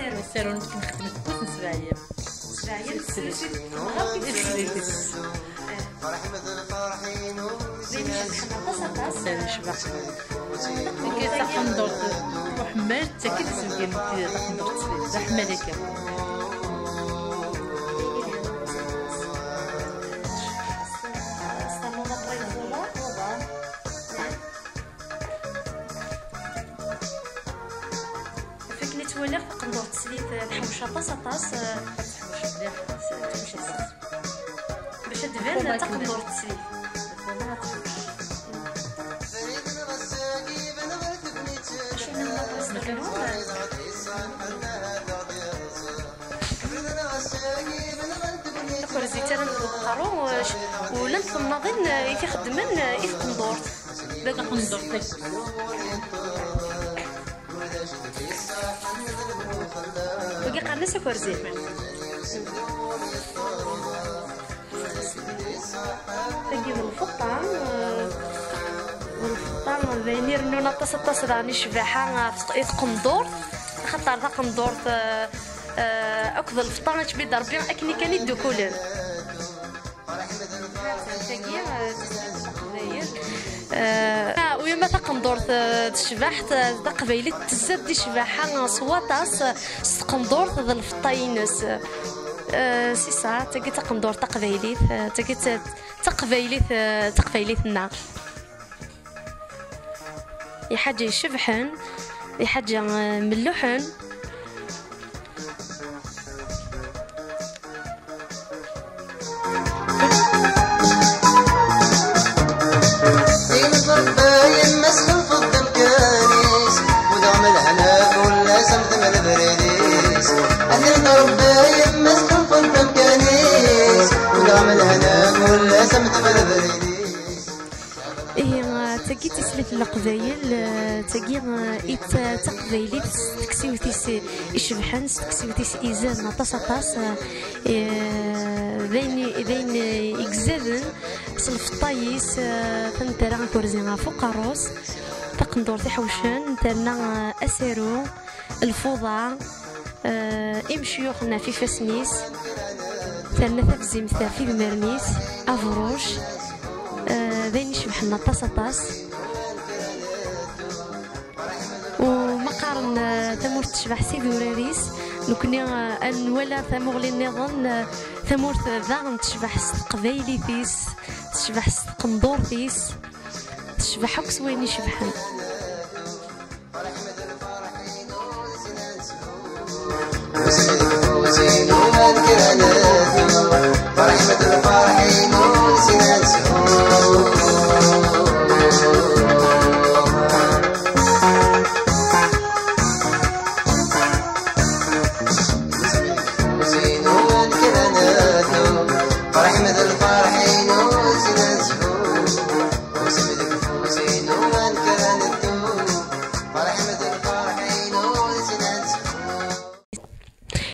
أسيرو يمكن نخدم كوس 7 أيام. 7 أيام فرحي مثل فرحين نشبع كي تقندر روح مال حتى كي تسلكي تقندر تسلي صح مالك ولا تقدر تسلي الحوشه طاس باش تبان تقدر تسلي زيتان القارو ولا الناظن يخدمن يفقندور باقا قندور باقي قالنا سكر زين تجيب الفطان والفطان بينير نونا طاس راني شباحه يتقندور خاطر تقندور اكل الفطان تبي ضربي اكني كان يدوكولن ويما تقندور تشباح تقبيلي تزاد دي شباحه صواطاس تقندور ذا الفطاينس سي سا تاكي تقندور تقبيليت تاكي تقبيليتنا يا حاجه يشبحن يا حاجه ملوحن تاكي تسلك القبايل تاكي إيت تقبايلي تكسيوتيس يشبحن تكسيوتيس إيزان طاس بين يكزادن الفطايس تنترا كورزينا فوق الروس تقندور تحوشن ترنا أسيرو الفوضى إمشيوخنا في فاسنيس ترنا تفزيم في بمرنيس أفروش بين يشبحنا طاس ومقارن ثمور تشبح سيدي وراريس نكني ولا ثمور لي نظن ثمور ذا تشبح قبايلي فيس تشبح قندور فيس تشبح حكس وين يشبحن